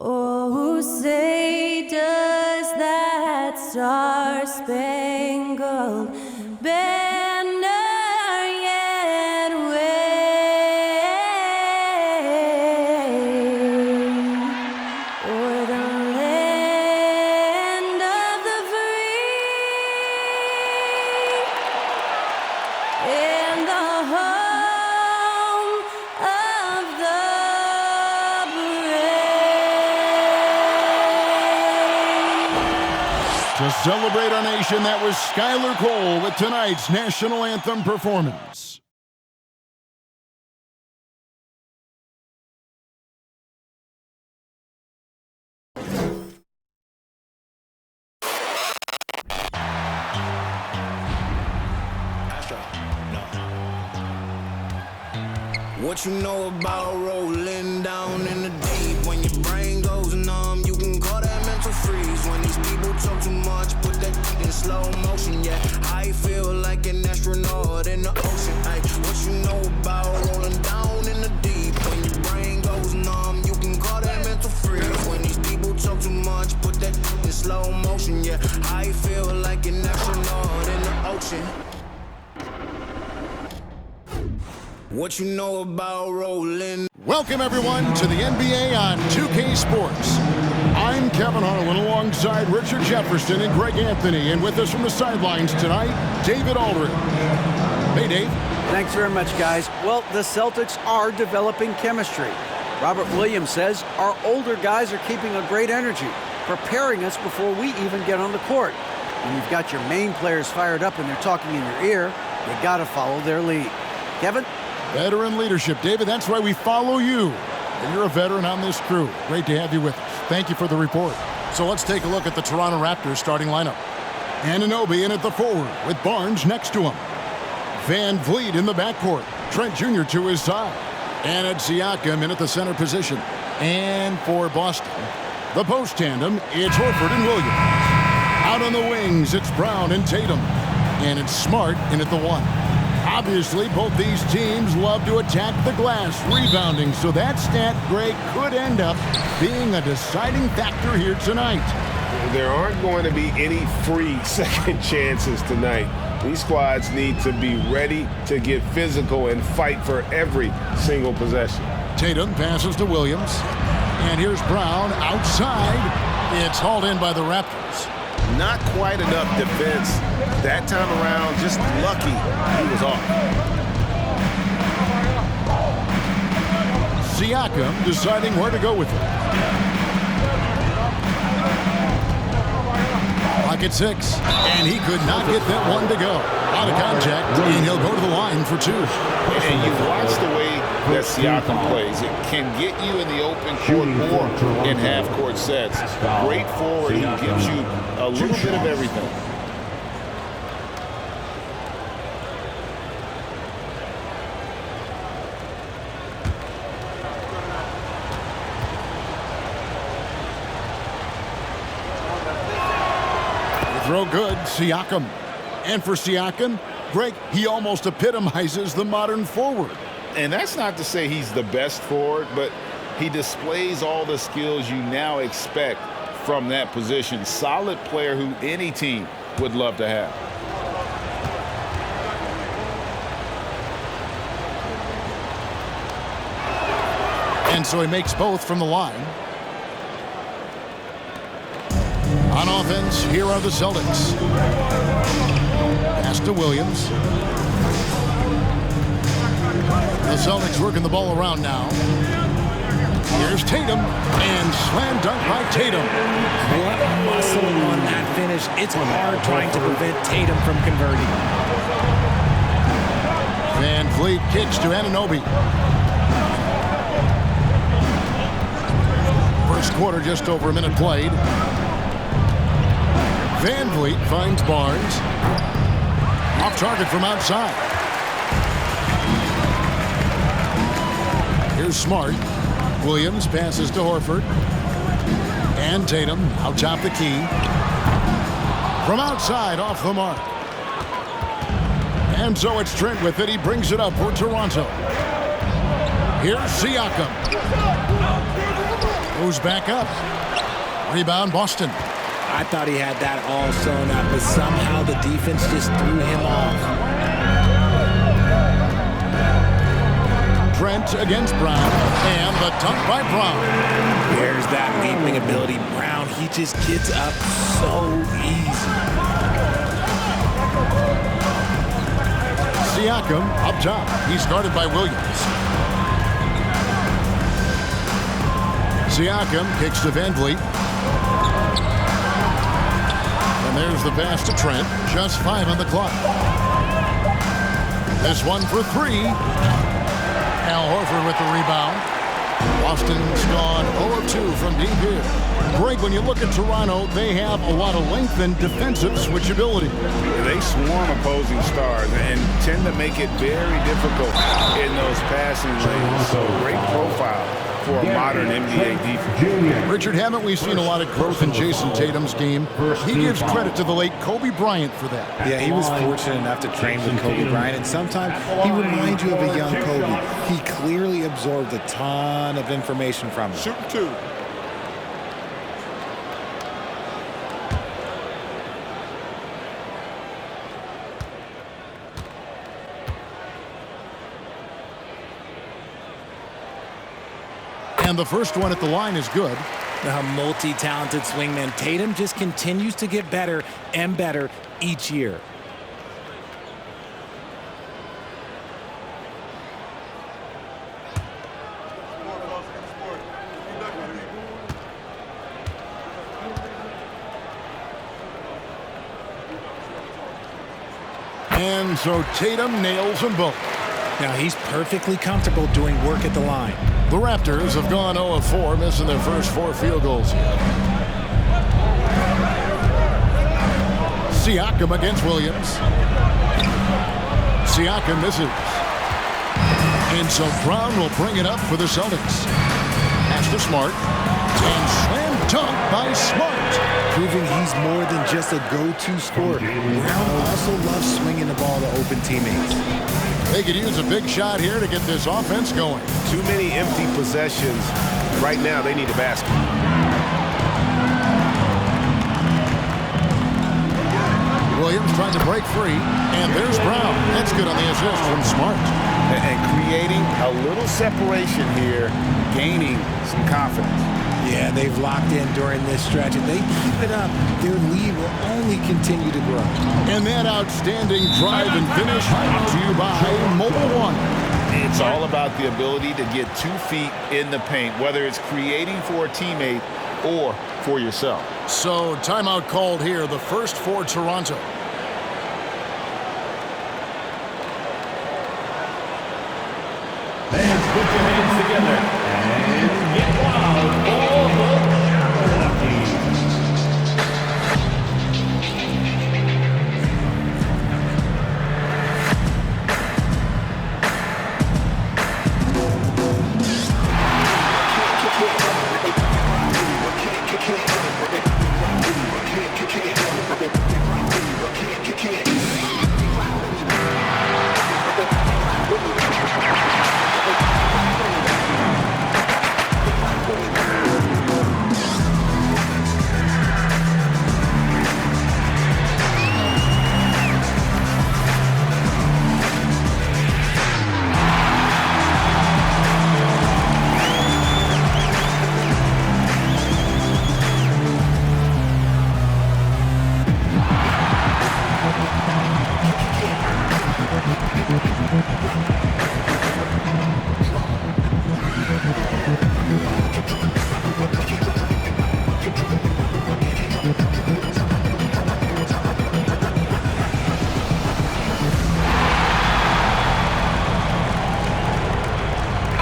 Oh, say does that star-spangled banner yet wave o'er the land of the free and the home of the To celebrate our nation, that was Skylar Cole with tonight's national anthem performance. What you know about rolling down in the deep? When your brain goes numb, you can call that mental freeze. When these people talk too much, put that in slow motion. Yeah, I feel like an astronaut in the ocean. Ay, what you know about rolling down in the deep? When your brain goes numb, you can call that mental freeze. When these people talk too much, put that in slow motion. Yeah, I feel like an astronaut in the ocean. What you know about rolling? Welcome, everyone, to the NBA on 2K Sports. I'm Kevin Harlan alongside Richard Jefferson and Greg Anthony. And with us from the sidelines tonight, David Aldridge. Hey, Dave. Thanks very much, guys. Well, the Celtics are developing chemistry. Robert Williams says our older guys are keeping a great energy, preparing us before we even get on the court. When you've got your main players fired up and they're talking in your ear, you got to follow their lead. Kevin? Veteran leadership. David, that's why we follow you. And you're a veteran on this crew. Great to have you with us. Thank you for the report. So let's take a look at the Toronto Raptors starting lineup. Anunoby in at the forward with Barnes next to him. Van Vliet in the backcourt. Trent Jr. to his side. And at Siakam in at the center position. And for Boston, the post tandem, it's Horford and Williams. Out on the wings, it's Brown and Tatum. And it's Smart in at the one. Obviously, both these teams love to attack the glass, rebounding, so that stat, Greg, could end up being a deciding factor here tonight. There aren't going to be any free second chances tonight. These squads need to be ready to get physical and fight for every single possession. Tatum passes to Williams, and here's Brown outside. It's hauled in by the Raptors. Not quite enough defense that time around, just lucky he was off. Siakam deciding where to go with it. Clock at 6, and he could not get that one to go. Out of contact, and he'll go to the line for two. And you watch the way that Siakam plays. It can get you in the open court more in half-court sets. Great forward. He gives you a little bit of everything. Throw good, Siakam. And for Siakam, Greg, he almost epitomizes the modern forward. And that's not to say he's the best forward, but he displays all the skills you now expect from that position. Solid player who any team would love to have. And so he makes both from the line. On offense, here are the Celtics. Pass to Williams. The Celtics working the ball around now. Here's Tatum, and slam dunk by Tatum. What muscle on that finish. It's hard trying to prevent Tatum from converting. Van Vliet kicks to Anunoby. First quarter, just over a minute played. Van Vliet finds Barnes. Off target from outside. Here's Smart. Williams passes to Horford. And Tatum out top the key. From outside, off the mark. And so it's Trent with it. He brings it up for Toronto. Here's Siakam. Moves back up. Rebound, Boston. I thought he had that all sewn up, but somehow the defense just threw him off. Trent against Brown, and the dunk by Brown. There's that leaping ability. Brown, he just gets up so easy. Siakam up top. He's guarded by Williams. Siakam kicks to Van Vliet. And there's the pass to Trent. Just 5 on the clock. This one for 3. Al Horford with the rebound. Boston's gone 0-2 from deep here. Greg, when you look at Toronto, they have a lot of length and defensive switchability. They swarm opposing stars and tend to make it very difficult in those passing lanes. So great profile for a modern NBA defense. Richard, haven't we seen a lot of growth in Jason Tatum's game? He gives credit to the late Kobe Bryant for that. Yeah, he was fortunate enough to train with Kobe Bryant, and sometimes he reminds you of a young Kobe. He clearly absorbed a ton of information from him. Shoot 2. And the first one at the line is good. A multi-talented swingman. Tatum just continues to get better and better each year. And so Tatum nails them both. Now he's perfectly comfortable doing work at the line. The Raptors have gone 0-4, missing their first 4 field goals here. Siakam against Williams. Siakam misses. And so Brown will bring it up for the Celtics. Pass to Smart. And slam dunk by Smart. Proving he's more than just a go-to scorer. Brown also loves swinging the ball to open teammates. They could use a big shot here to get this offense going. Too many empty possessions. Right now, they need a basket. Williams trying to break free, and there's Brown. That's good on the assist from Smart. And creating a little separation here, gaining some confidence. Yeah, they've locked in during this stretch. If they keep it up, their lead will only continue to grow. And that outstanding drive and finish brought to you by Mobile One. It's all about the ability to get 2 feet in the paint, whether it's creating for a teammate or for yourself. So timeout called here, the first for Toronto. Fans, put your hands together and get wild for Milwaukee.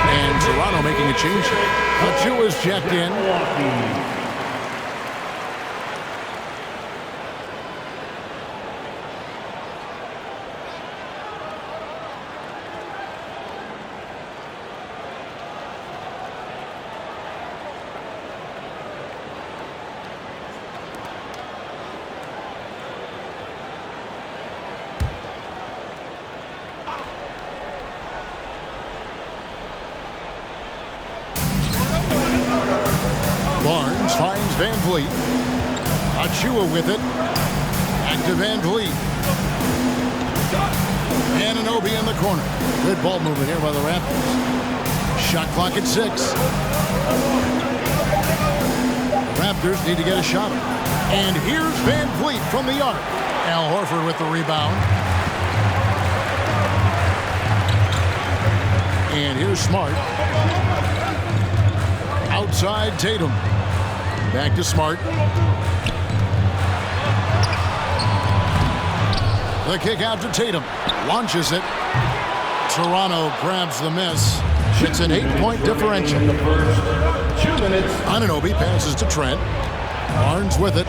And Toronto making a change. Achua is checked in. Barnes finds Van Vliet. Achua with it. Back to Van Vliet. Anunoby in the corner. Good ball movement here by the Raptors. Shot clock at 6. Raptors need to get a shot. And here's Van Vliet from the arc. Al Horford with the rebound. And here's Smart. Outside Tatum. Back to Smart. The kick out to Tatum. Launches it. Toronto grabs the miss. It's an 8-point differential. 2 minutes. Anunoby passes to Trent. Barnes with it.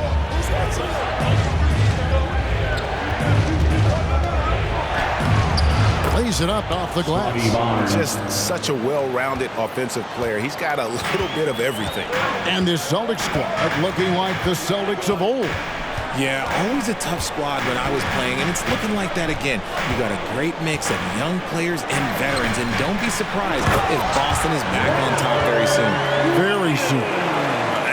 Lays it up off the glass. Just such a well-rounded offensive player. He's got a little bit of everything. And this Celtics squad looking like the Celtics of old. Yeah, always a tough squad when I was playing, and it's looking like that again. You got a great mix of young players and veterans, and don't be surprised if Boston is back on top very soon. Very soon.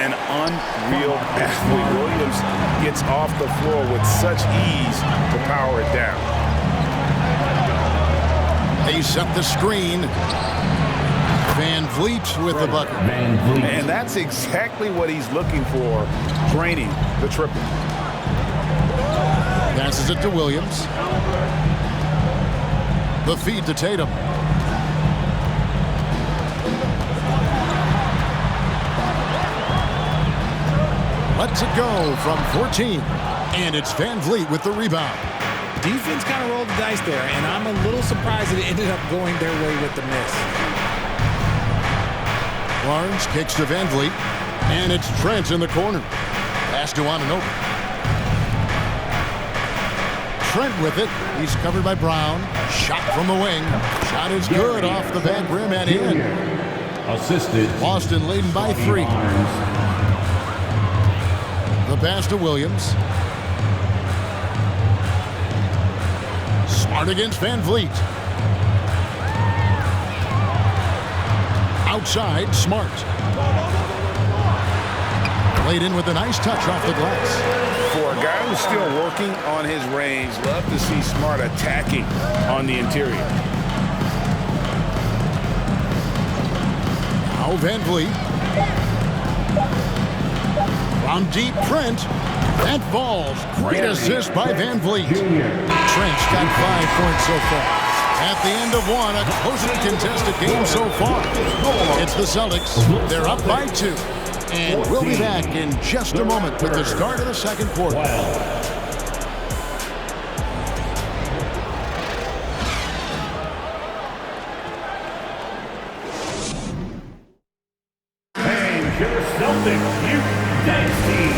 An unreal athlete. Williams gets off the floor with such ease to power it down. They set the screen. Van Vliet with the bucket. And that's exactly what he's looking for, draining the triple. Passes it to Williams. The feed to Tatum. Lets it go from 14. And it's Van Vliet with the rebound. Defense kind of rolled the dice there, and I'm a little surprised that it ended up going their way with the miss. Barnes kicks to Van Vliet. And it's Trent in the corner. Pass to Anunoby. Trent with it. He's covered by Brown. Shot from the wing. Shot is good off the back rim and in. Assisted. Boston leading by 3. The pass to Williams. Smart against Van Vliet. Outside, Smart. Laid in with a nice touch off the glass. For a guy who's still working on his range, love to see Smart attacking on the interior. Now Van Vliet. From deep, Trent. That falls. Great assist by Van Vliet. Trent's got 5 points so far. At the end of one, a closely contested game so far. It's the Celtics. They're up by 2. And we'll be back in just a moment with the start of the second quarter.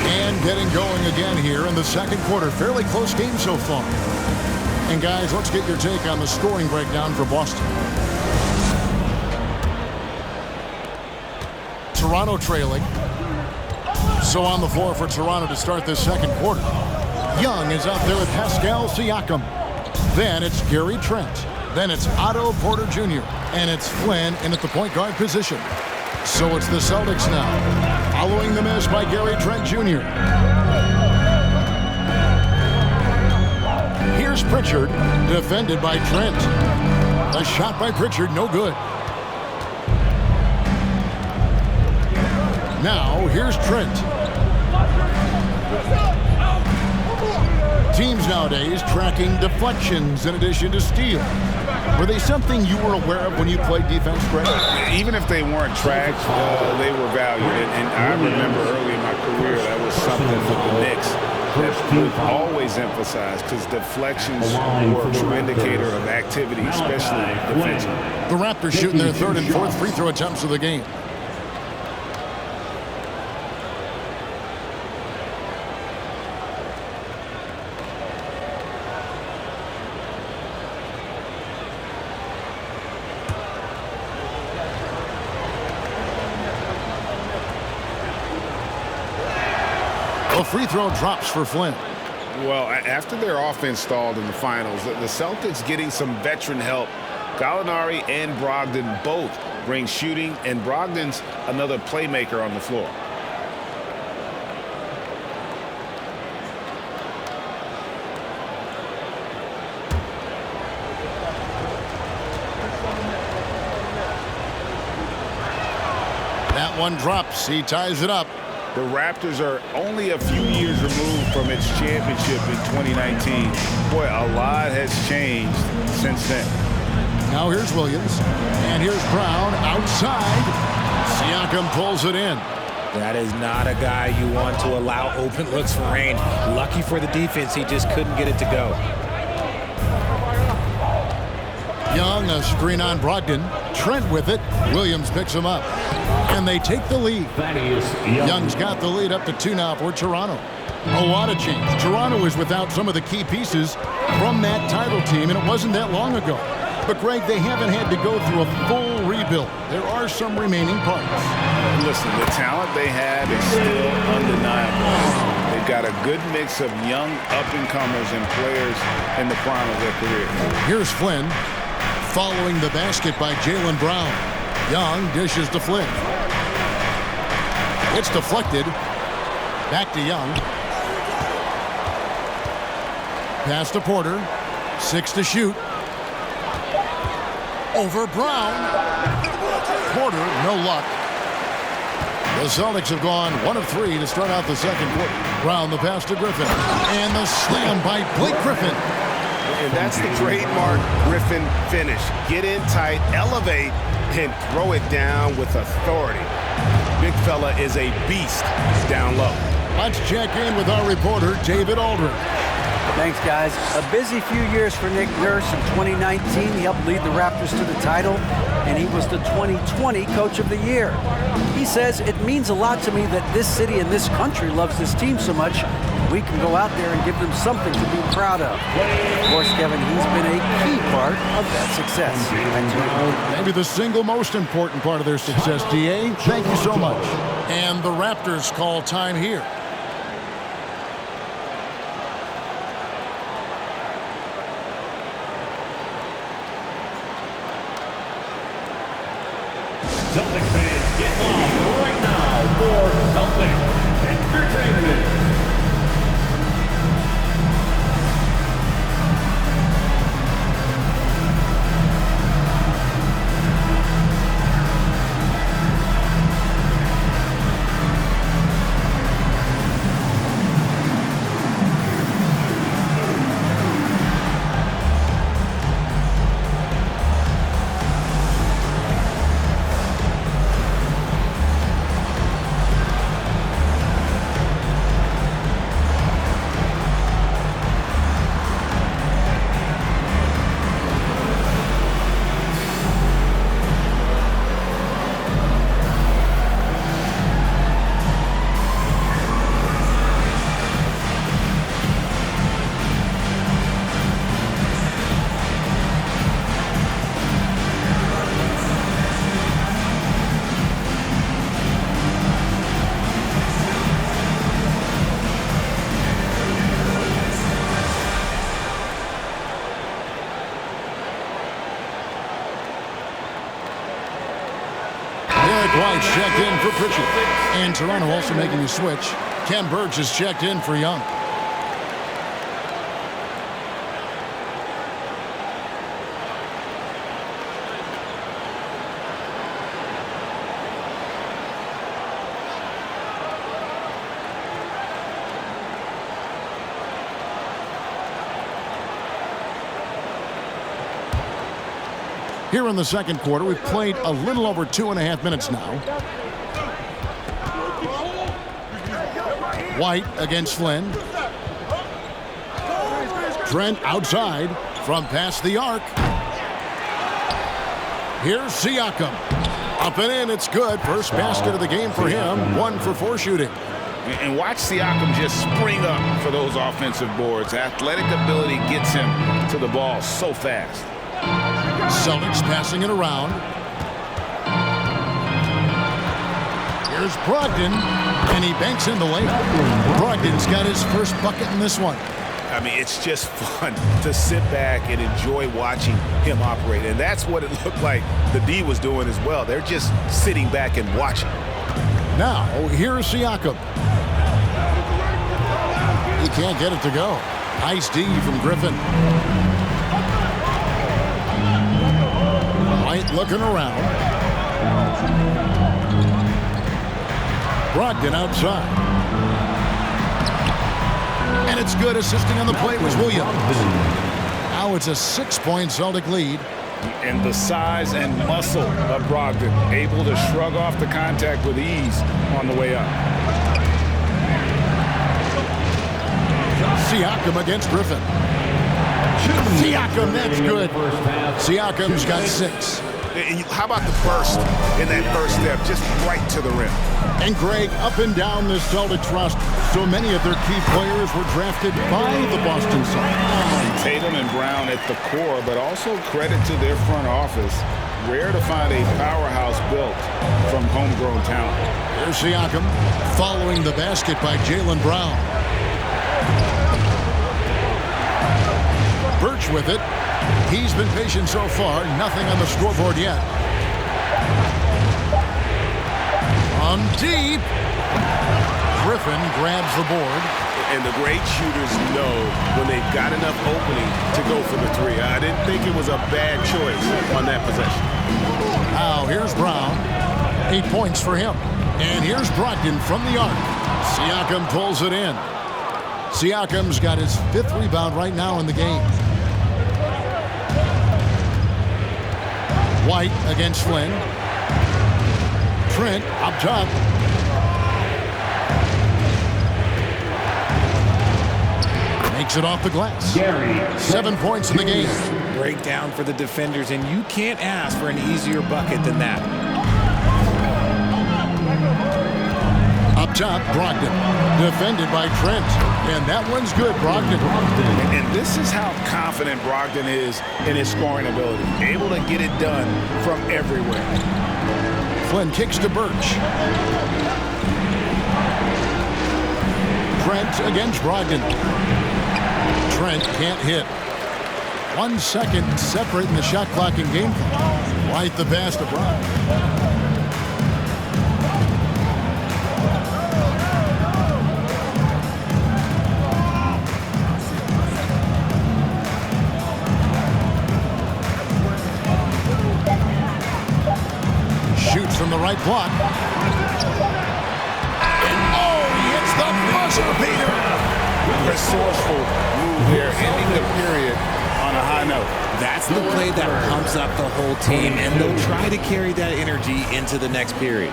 And getting going again here in the second quarter. Fairly close game so far. And guys, let's get your take on the scoring breakdown for Boston. Toronto trailing. So on the floor for Toronto to start this second quarter. Young is out there with Pascal Siakam. Then it's Gary Trent. Then it's Otto Porter Jr. And it's Flynn in at the point guard position. So it's the Celtics now, following the miss by Gary Trent Jr. Here's Pritchard, defended by Trent. A shot by Pritchard, no good. Now, here's Trent. Teams nowadays tracking deflections in addition to steal. Were they something you were aware of when you played defense, Greg? Even if they weren't tracked, they were valued. And I remember early in my career, that was something with the Knicks that we always emphasize, because deflections were a true indicator of activity, especially defensively. The Raptors shooting their third and fourth free throw attempts of the game. A free throw drops for Flynn. Well, after their offense stalled in the finals, the Celtics getting some veteran help. Gallinari and Brogdon both bring shooting, and Brogdon's another playmaker on the floor. That one drops. He ties it up. The Raptors are only a few years removed from its championship in 2019. Boy, a lot has changed since then. Now here's Williams. And here's Brown outside. Siakam pulls it in. That is not a guy you want to allow open looks for rain. Lucky for the defense, he just couldn't get it to go. Young, a screen on Brogdon. Trent with it. Williams picks him up. And they take the lead. Young's got the lead up to 2 now for Toronto. A lot of change. Toronto is without some of the key pieces from that title team, and it wasn't that long ago. But, Greg, they haven't had to go through a full rebuild. There are some remaining parts. Listen, the talent they have is still undeniable. They've got a good mix of young up-and-comers and players in the prime of their career. Here's Flynn following the basket by Jaylen Brown. Young dishes to Flynn. It's deflected. Back to Young. Pass to Porter. 6 to shoot. Over Brown. Porter, no luck. The Celtics have gone 1 of 3 to start out the second quarter. Brown, the pass to Griffin. And the slam by Blake Griffin. And that's the trademark Griffin finish. Get in tight, elevate, and throw it down with authority. Big fella is a beast down low. Let's check in with our reporter, David Aldridge. Thanks, guys. A busy few years for Nick Nurse. In 2019, he helped lead the Raptors to the title, and he was the 2020 Coach of the Year. He says, it means a lot to me that this city and this country loves this team so much. We can go out there and give them something to be proud of. Of course, Kevin, he's been a key part of that success. Maybe the single most important part of their success, DA. Thank you so much. And the Raptors call time here. Celtic fans, get loud right now for Celtic Entertainment. White's checked in for Pritchard. And Toronto also making a switch. Ken Burge is checked in for Young. Here in the second quarter, we've played a little over 2.5 minutes now. White against Flynn. Trent outside from past the arc. Here's Siakam. Up and in, it's good. First basket of the game for him. 1 for 4 shooting. And watch Siakam just spring up for those offensive boards. Athletic ability gets him to the ball so fast. Celtics passing it around. Here's Brogdon, and he banks in the lane. Brogdon's got his first bucket in this one. I mean, it's just fun to sit back and enjoy watching him operate. And that's what it looked like the D was doing as well. They're just sitting back and watching. Now, here's Siakam. He can't get it to go. Nice D from Griffin. White looking around. Brogdon outside. And it's good. Assisting on the play was Williams. Now it's a 6-point Celtic lead. And the size and muscle of Brogdon, able to shrug off the contact with ease on the way up. Siakam against Griffin. Siakam, that's good. Siakam's got 6. And how about the burst in that first step, just right to the rim? And Greg, up and down the Celtics roster, so many of their key players were drafted by the Boston Celtics. Tatum and Brown at the core, but also credit to their front office. Rare to find a powerhouse built from homegrown talent. Here's Siakam following the basket by Jaylen Brown. Birch with it. He's been patient so far. Nothing on the scoreboard yet. On deep. Griffin grabs the board. And the great shooters know when they've got enough opening to go for the three. I didn't think it was a bad choice on that possession. Now here's Brown. 8 points for him. And here's Brogdon from the arc. Siakam pulls it in. Siakam's got his 5th rebound right now in the game. White against Flynn. Trent up top. Makes it off the glass. 7 points in the game. Breakdown for the defenders, and you can't ask for an easier bucket than that. Up top, Brogdon. Defended by Trent. And that one's good, Brogdon. And this is how confident Brogdon is in his scoring ability. Able to get it done from everywhere. Flynn kicks to Birch. Trent against Brogdon. Trent can't hit. 1 second separating the shot clock and game clock. Right the pass to Brogdon. Shoots from the right block. And he hits the buzzer beater. Resourceful move there, ending the period on a high note. That's the play that pumps up the whole team, and they'll try to carry that energy into the next period.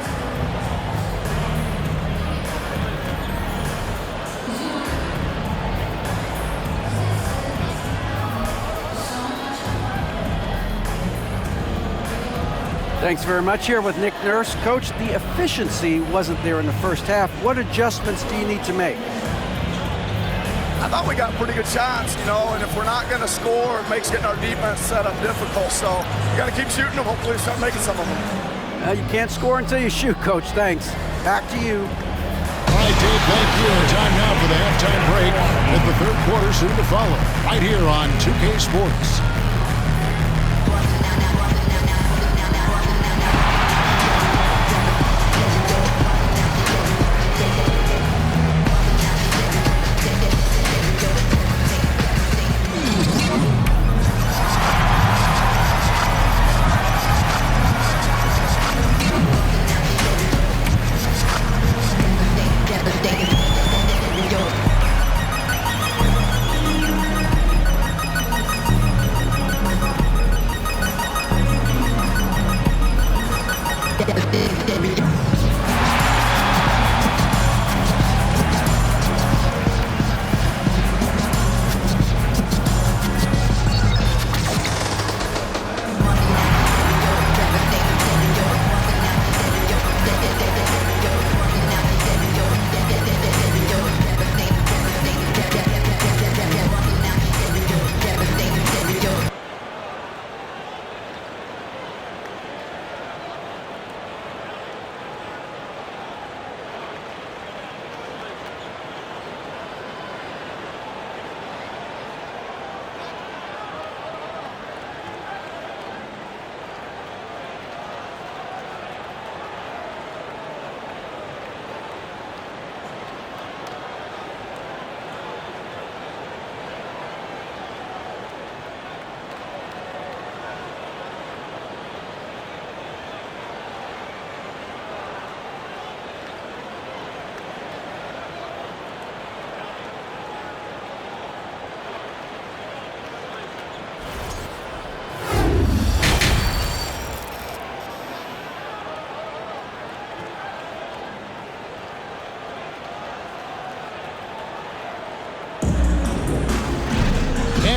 Thanks very much. Here with Nick Nurse. Coach, the efficiency wasn't there in the first half. What adjustments do you need to make? I thought we got pretty good shots, and if we're not going to score, it makes getting our defense set up difficult. So you got to keep shooting them. Hopefully start making some of them. You can't score until you shoot, Coach. Thanks. Back to you. All right, Dave, thank you. Time now for the halftime break. With the third quarter soon to follow. Right here on 2K Sports.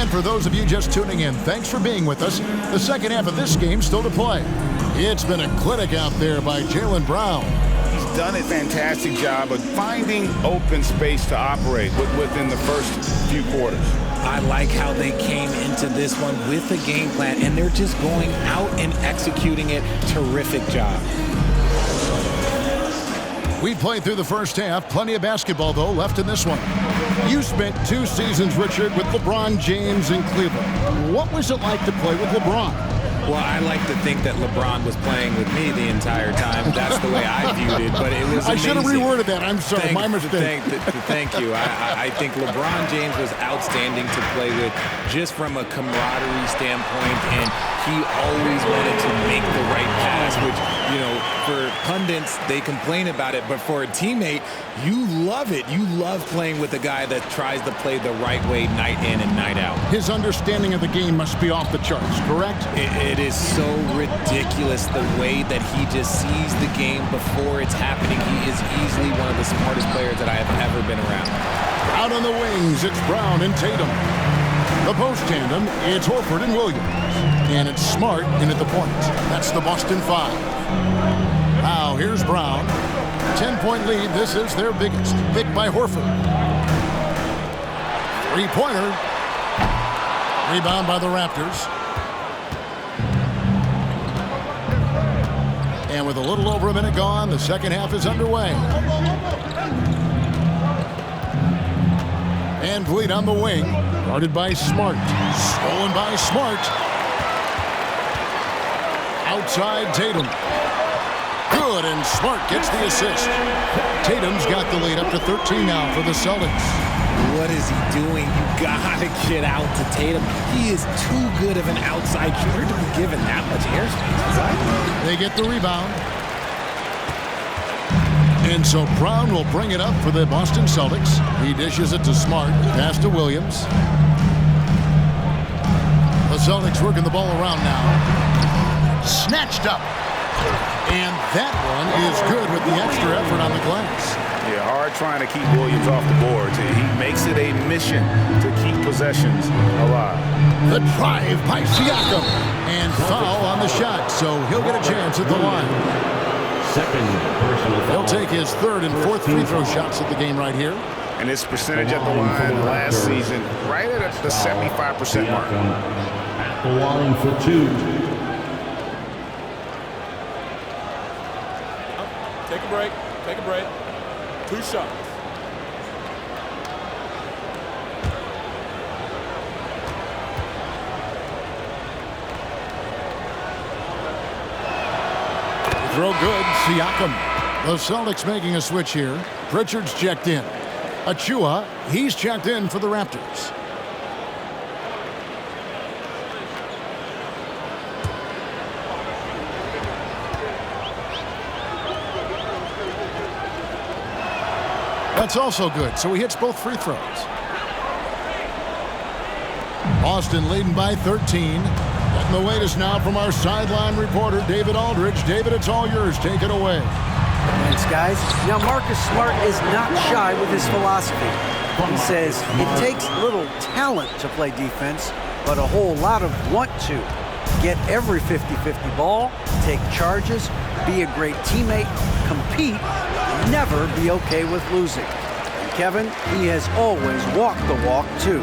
And for those of you just tuning in, thanks for being with us. The second half of this game still to play. It's been a clinic out there by Jaylen Brown. He's done a fantastic job of finding open space to operate within the first few quarters. I like how they came into this one with a game plan, and they're just going out and executing it. Terrific job. We played through the first half. Plenty of basketball, though, left in this one. You spent 2 seasons, Richard, with LeBron James in Cleveland. What was it like to play with LeBron? Well, I like to think that LeBron was playing with me the entire time. That's the way I viewed it, but it was amazing. I should have reworded that. I'm sorry, my mistake. Thank you. I think LeBron James was outstanding to play with just from a camaraderie standpoint, and he always wanted to make the right pass, which, you know, for pundits, they complain about it, but for a teammate, you love it. You love playing with a guy that tries to play the right way night in and night out. His understanding of the game must be off the charts, correct? It is so ridiculous the way that he just sees the game before it's happening. He is easily one of the smartest players that I have ever been around. Out on the wings, it's Brown and Tatum. The post tandem, it's Horford and Williams. And it's Smart in at the point. That's the Boston 5. Now, here's Brown. 10-point lead. This is their biggest. Pick by Horford. Three-pointer. Rebound by the Raptors. And with a little over a minute gone, the second half is underway. Van Vliet on the wing. Guarded by Smart. Stolen by Smart. Outside Tatum. Good, and Smart gets the assist. Tatum's got the lead up to 13 now for the Celtics. What is he doing? You gotta get out to Tatum. He is too good of an outside shooter to be given that much airspace. They get the rebound. And so Brown will bring it up for the Boston Celtics. He dishes it to Smart. Pass to Williams. The Celtics working the ball around now. Snatched up. And that one is good with the extra effort on the glass. Yeah, hard trying to keep Williams off the boards. He makes it a mission to keep possessions alive. The drive by Siakam. And foul on the shot, so he'll get a chance at the line. Second personal foul. He'll take his third and fourth free throw shots at the game right here. And his percentage at the line last season, right at the 75% mark. At the line for 2. Take a break. Take a break. 2 shots. Throw good. Siakam. The Celtics making a switch here. Pritchard's checked in. Achua, he's checked in for the Raptors. That's also good, so he hits both free throws. Boston leading by 13. Getting the latest now from our sideline reporter, David Aldridge. David, it's all yours. Take it away. Thanks, guys. Now, Marcus Smart is not shy with his philosophy. He says it takes little talent to play defense, but a whole lot of want to. Get every 50-50 ball, take charges, be a great teammate, compete, never be okay with losing. And Kevin, he has always walked the walk, too.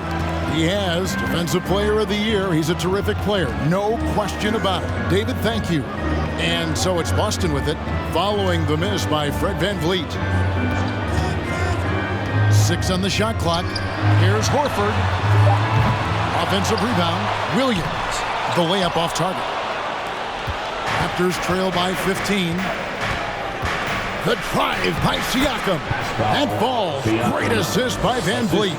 He has. Defensive Player of the Year. He's a terrific player. No question about it. David, thank you. And so it's Boston with it, following the miss by Fred VanVleet. 6 on the shot clock. Here's Horford. Offensive rebound. Williams. The layup off target. Raptors trail by 15. The drive by Siakam. That falls. Great assist by VanVleet.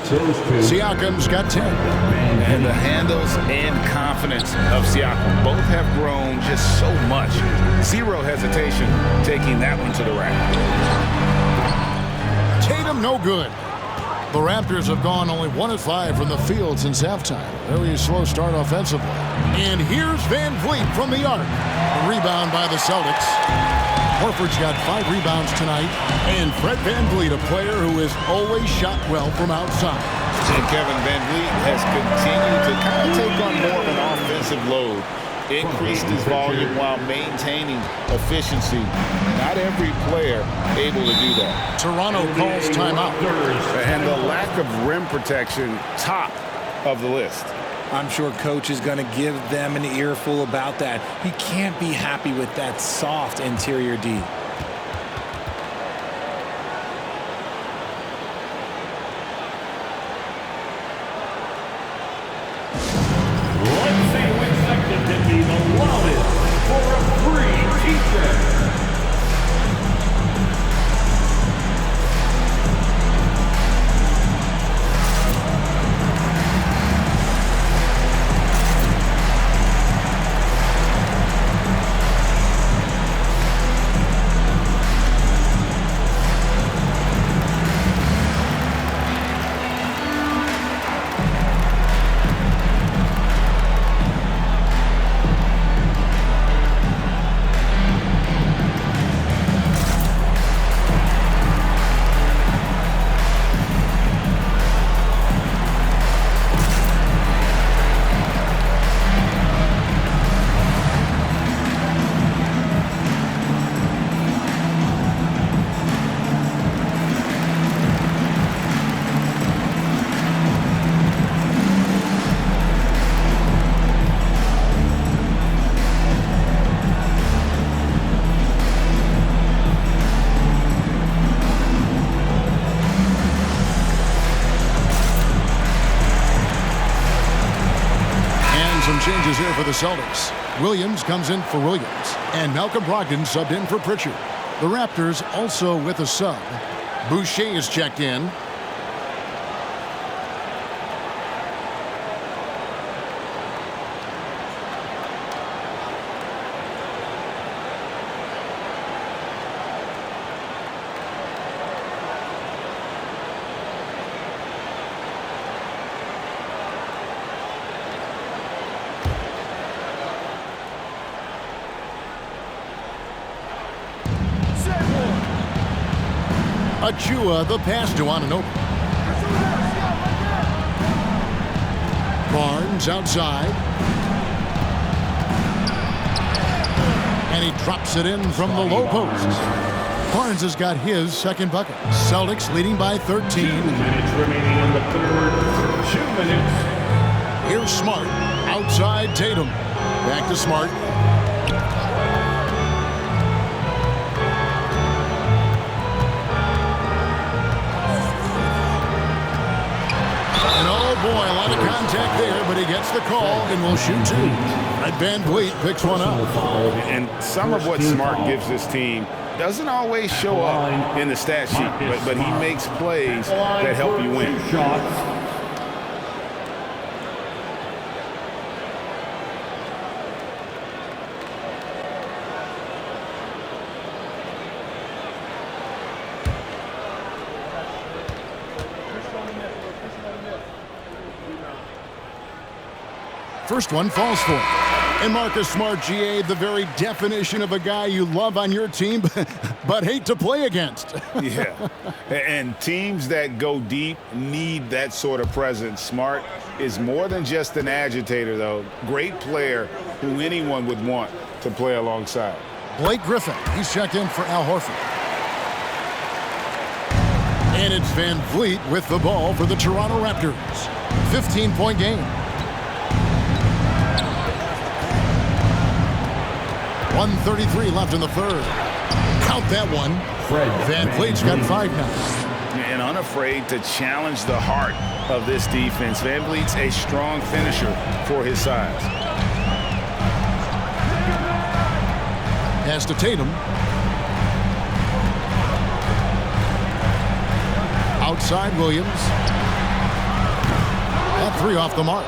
Siakam's got 10. And the handles and confidence of Siakam both have grown just so much. Zero hesitation taking that one to the rack. Tatum no good. The Raptors have gone only 1 of 5 from the field since halftime. Very slow start offensively. And here's VanVleet from the arc. A rebound by the Celtics. Horford's got 5 rebounds tonight. And Fred VanVleet, a player who has always shot well from outside. And Kevin VanVleet has continued to kind of take on more of an offensive load. Increased his volume while maintaining efficiency. Not every player able to do that. Toronto calls timeout. And the lack of rim protection, top of the list. I'm sure coach is going to give them an earful about that. He can't be happy with that soft interior D. Let's see who expected to be the loudest for a free t-shirt. Some changes here for the Celtics. Williams comes in for Williams, and Malcolm Brogdon subbed in for Pritchard. The Raptors also with a sub. Boucher is checked in. Achua, the pass to Anunoby. Barnes outside. And he drops it in from the low post. Barnes has got his second bucket. Celtics leading by 13. 2 minutes remaining in the third. 2 minutes. Here's Smart. Outside Tatum. Back to Smart. Boy, a lot of contact there, but he gets the call and will shoot two. Red VanVleet picks one up. And some of what Smart gives this team doesn't always show up in the stat sheet, but he makes plays that help you win. First one falls for him. And Marcus Smart, GA, the very definition of a guy you love on your team, but hate to play against. Yeah, and teams that go deep need that sort of presence. Smart is more than just an agitator, though. Great player who anyone would want to play alongside. Blake Griffin, he's checked in for Al Horford. And it's VanVleet with the ball for the Toronto Raptors. 15-point game. 1:33 left in the third. Count that one. VanVleet's got 5 now. And unafraid to challenge the heart of this defense. VanVleet's a strong finisher for his size. Pass to Tatum. Outside Williams. That 3 off the mark.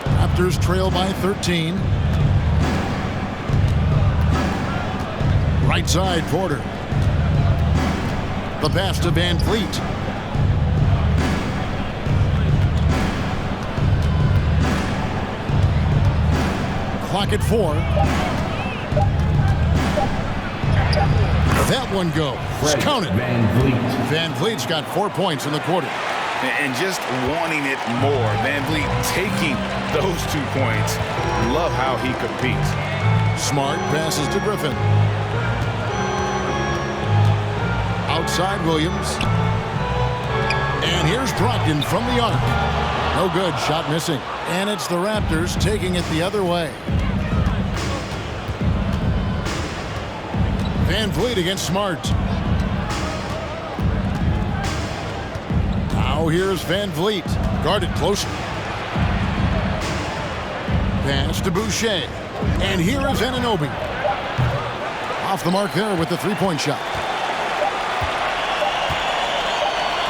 Raptors trail by 13. Right side, Porter. The pass to VanVleet. Clock at 4. That one goes. Count it. VanVleet's got 4 points in the quarter. and just wanting it more. VanVleet taking those 2 points. Love how he competes. Smart passes to Griffin. Outside Williams. And here's Brogdon from the arc. No good, shot missing. And it's the Raptors taking it the other way. VanVleet against Smart. Now here's VanVleet. Guarded closer. Pass to Boucher. And here is Anunoby. Off the mark there with the three-point shot.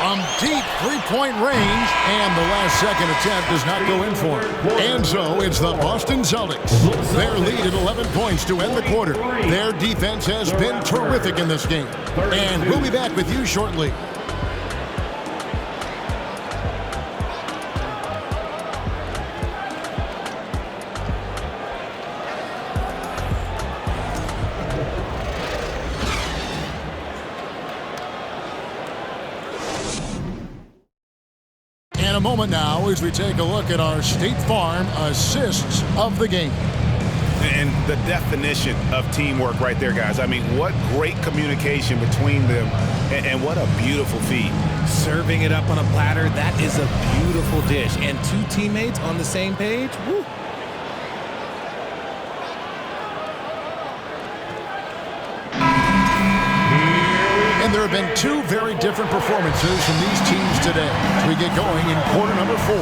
From deep three-point range, and the last second attempt does not go in for him. And so it's the Boston Celtics. Their lead at 11 points to end the quarter. Their defense has been terrific in this game. And we'll be back with you shortly. In a moment now as we take a look at our State Farm assists of the game. And the definition of teamwork right there, guys. I mean, what great communication between them, and what a beautiful feed. Serving it up on a platter, that is a beautiful dish. And 2 teammates on the same page, woo. And there have been 2 very different performances from these teams today as we get going in quarter number 4.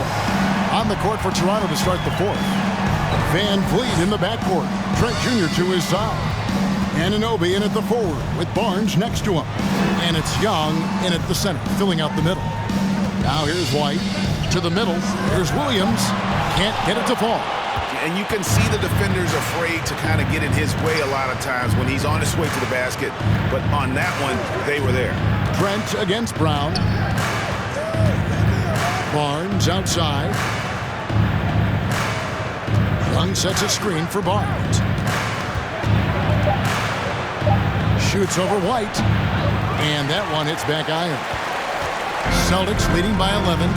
On the court for Toronto to start the 4th. VanVleet in the backcourt. Trent Jr. to his side. Anunoby in at the forward with Barnes next to him. And it's Young in at the center, filling out the middle. Now here's White to the middle. Here's Williams. Can't get it to fall. And you can see the defenders afraid to kind of get in his way a lot of times when he's on his way to the basket. But on that one, they were there. Trent against Brown. Barnes outside. Young sets a screen for Barnes. Shoots over White. And that one hits back iron. Celtics leading by 11.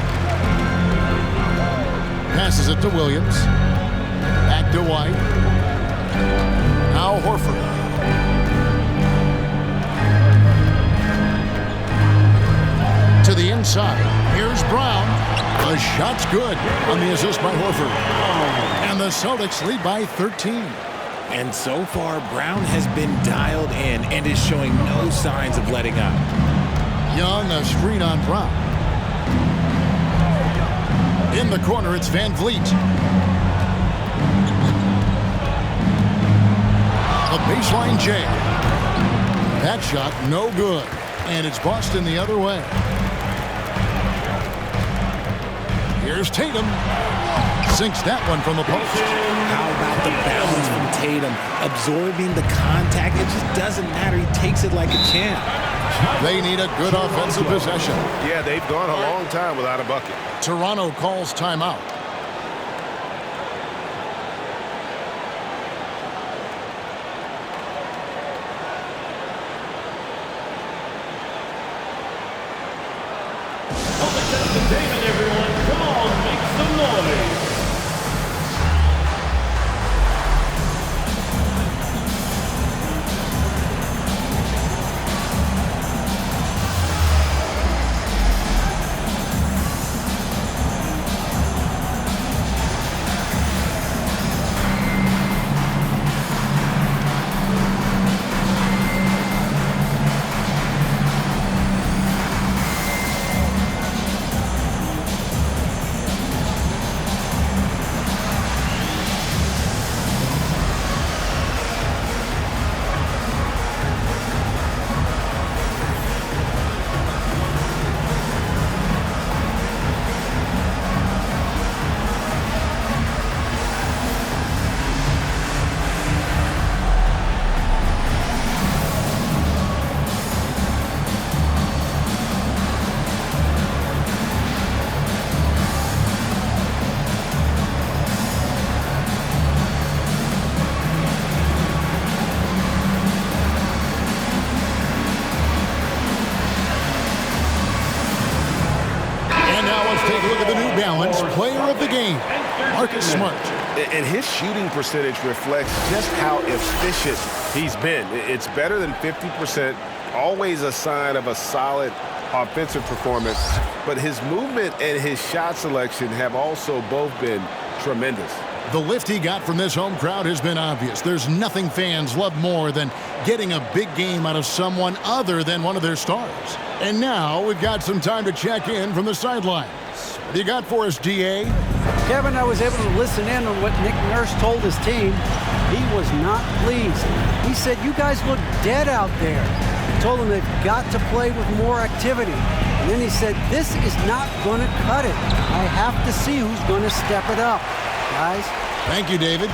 Passes it to Williams. Back to White. Now Horford. To the inside. Here's Brown. The shot's good on the assist by Horford. And the Celtics lead by 13. And so far, Brown has been dialed in and is showing no signs of letting up. Young, a screen on Brown. In the corner, it's VanVleet. A baseline jam. That shot, no good. And it's Boston the other way. Here's Tatum. Sinks that one from the post. How about the balance from Tatum? Absorbing the contact. It just doesn't matter. He takes it like a champ. They need a good offensive possession. Yeah, they've gone a long time without a bucket. Toronto calls timeout. Entertainment, everyone. Come on, make some noise. take a look at the New Balance Player of the Game, Marcus Smart. And his shooting percentage reflects just how efficient he's been. It's better than 50%, always a sign of a solid offensive performance. But his movement and his shot selection have also both been tremendous. The lift he got from this home crowd has been obvious. There's nothing fans love more than getting a big game out of someone other than one of their stars. And now we've got some time to check in from the sidelines. What do you got for us, DA? Kevin, I was able to listen in on what Nick Nurse told his team. He was not pleased. He said, you guys look dead out there. He told them they've got to play with more activity. And then he said, this is not going to cut it. I have to see who's going to step it up. Guys. Thank you, David.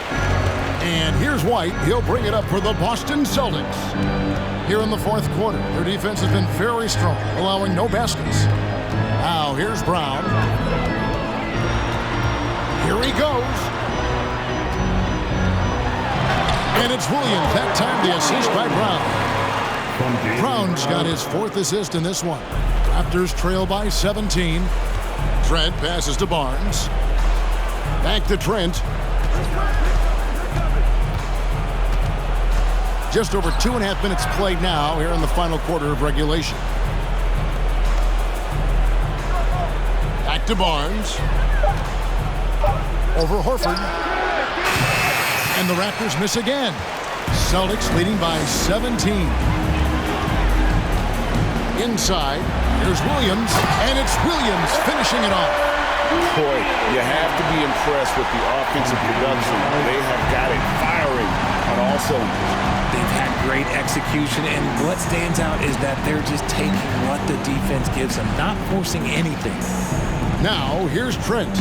And here's White. He'll bring it up for the Boston Celtics. Here in the fourth quarter, their defense has been very strong, allowing no baskets. Now, here's Brown. Here he goes. And it's Williams. That time the assist by Brown. Brown's got his fourth assist in this one. Raptors trail by 17. Trent passes to Barnes. Back to Trent. Just over 2.5 minutes played now here in the final quarter of regulation. Back to Barnes. Over Horford. And the Raptors miss again. Celtics leading by 17. Inside, here's Williams, and it's Williams finishing it off. Boy, you have to be impressed with the offensive production. They have got it firing on all cylinders. They've had great execution, and what stands out is that they're just taking what the defense gives them, not forcing anything. Now, here's Trent.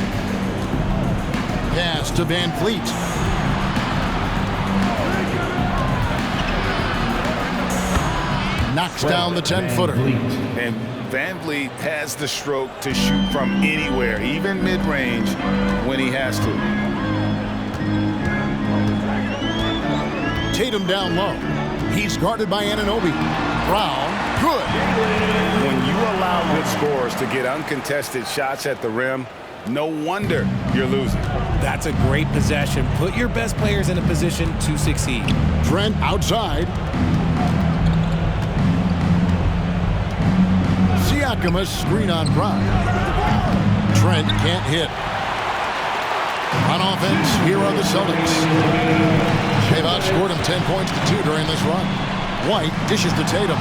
Pass to Van Fleet. Knocks down the 10-footer. And Van Vliet has the stroke to shoot from anywhere, even mid-range, when he has to. Tatum down low. He's guarded by Anunoby. Brown, good. When you allow good scorers to get uncontested shots at the rim, no wonder you're losing. That's a great possession. Put your best players in a position to succeed. Trent outside. Siakam, a screen on Brown. Trent can't hit. On offense, here are the Celtics. They've outscored him 10 points to 2 during this run. White dishes to Tatum.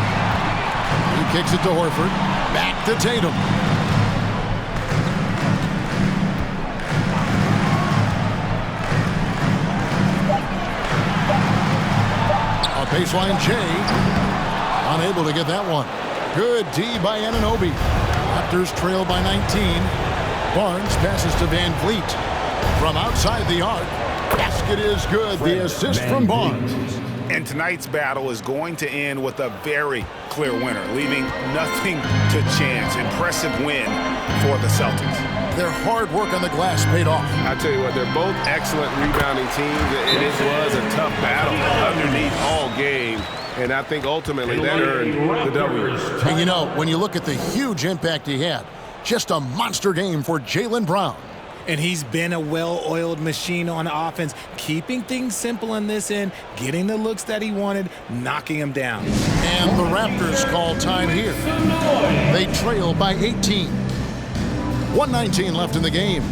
He kicks it to Horford. Back to Tatum. A baseline Jay. Unable to get that one. Good D by Anunoby. Raptors trail by 19. Barnes passes to Van Fleet. From outside the arc, basket is good. The assist from Barnes. And tonight's battle is going to end with a very clear winner, leaving nothing to chance. Impressive win for the Celtics. Their hard work on the glass paid off. I tell you what, they're both excellent rebounding teams, and it was a tough battle underneath all game. And I think ultimately that earned the W. And you know, when you look at the huge impact he had, just a monster game for Jaylen Brown. And he's been a well-oiled machine on offense, keeping things simple on this end, getting the looks that he wanted, knocking him down. And the Raptors call time here. They trail by 18. 1:19 left in the game.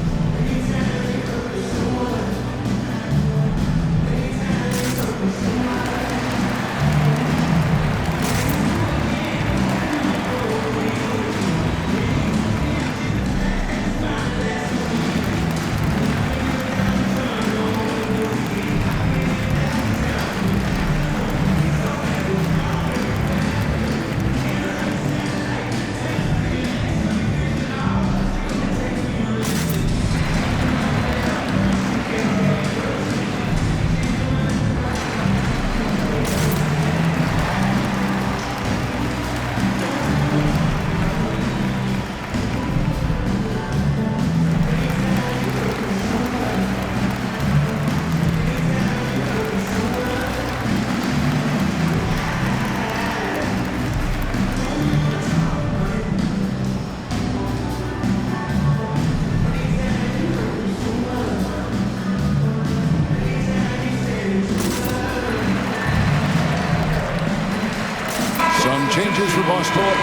Some changes for Boston.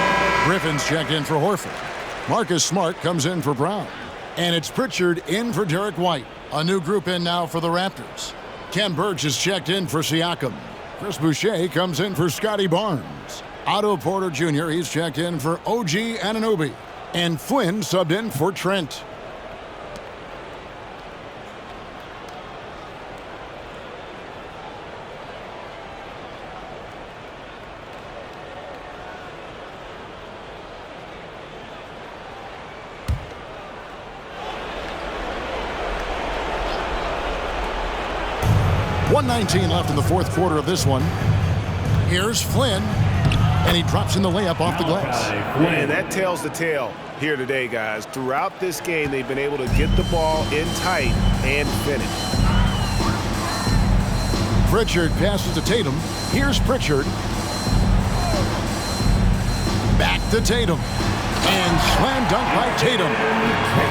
Griffin's checked in for Horford. Marcus Smart comes in for Brown. And it's Pritchard in for Derek White. A new group in now for the Raptors. Ken Burge is checked in for Siakam. Chris Boucher comes in for Scotty Barnes. Otto Porter Jr., he's checked in for OG Anunoby. And Flynn subbed in for Trent. .119 left in the fourth quarter of this one. Here's Flynn, and he drops in the layup off the glass. And that tells the tale here today, guys. Throughout this game, they've been able to get the ball in tight and finish. Pritchard passes to Tatum. Here's Pritchard. Back to Tatum. And slam dunk by Tatum.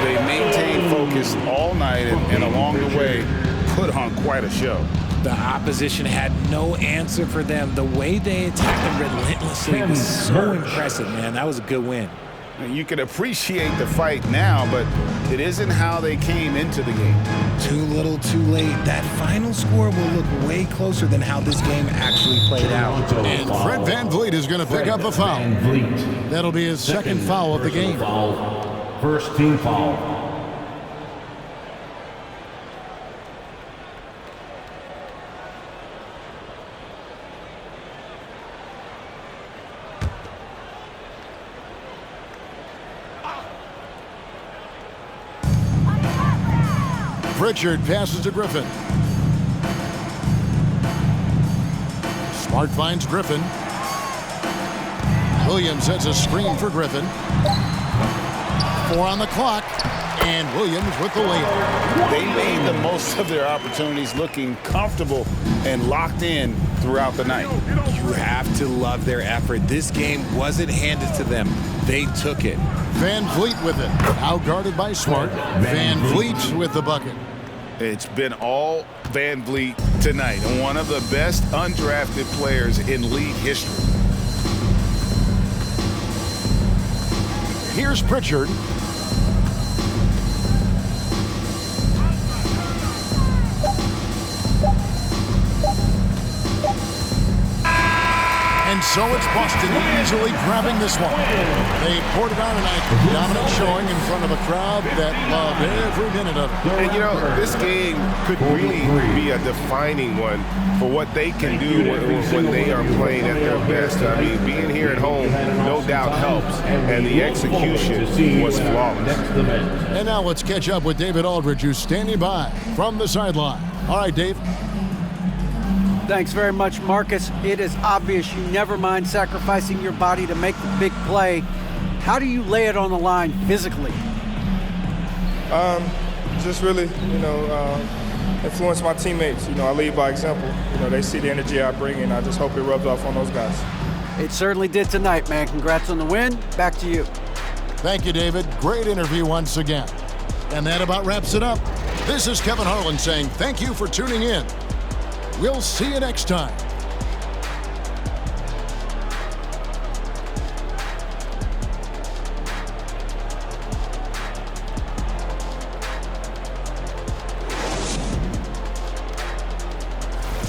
They maintained focus all night and along the way put on quite a show. The opposition had no answer for them. The way they attacked them relentlessly was so impressive, man. That was a good win. You can appreciate the fight now, but it isn't how they came into the game. Too little, too late. That final score will look way closer than how this game actually played out. And Fred VanVleet is going to pick up a foul. That'll be his second foul of the game. First team foul. Pritchard passes to Griffin. Smart finds Griffin. Williams sets a screen for Griffin. 4 on the clock, and Williams with the layup. They made the most of their opportunities, looking comfortable and locked in throughout the night. You have to love their effort. This game wasn't handed to them. They took it. VanVleet with it. Out guarded by Smart. VanVleet with the bucket. It's been all VanVleet tonight, one of the best undrafted players in league history. Here's Pritchard. And so it's Boston easily grabbing this one. They poured it on tonight. Dominant showing in front of a crowd that loved every minute of it. And, you know, this game could really be a defining one for what they can do when they are playing at their best. I mean, being here at home no doubt helps, and the execution was flawless. And now let's catch up with David Aldridge, who's standing by from the sideline. All right, Dave. Thanks very much, Marcus. It is obvious you never mind sacrificing your body to make the big play. How do you lay it on the line physically? Just really, influence my teammates. I lead by example. They see the energy I bring, and I just hope it rubs off on those guys. It certainly did tonight, man. Congrats on the win. Back to you. Thank you, David. Great interview once again. And that about wraps it up. This is Kevin Harlan saying thank you for tuning in. We'll see you next time.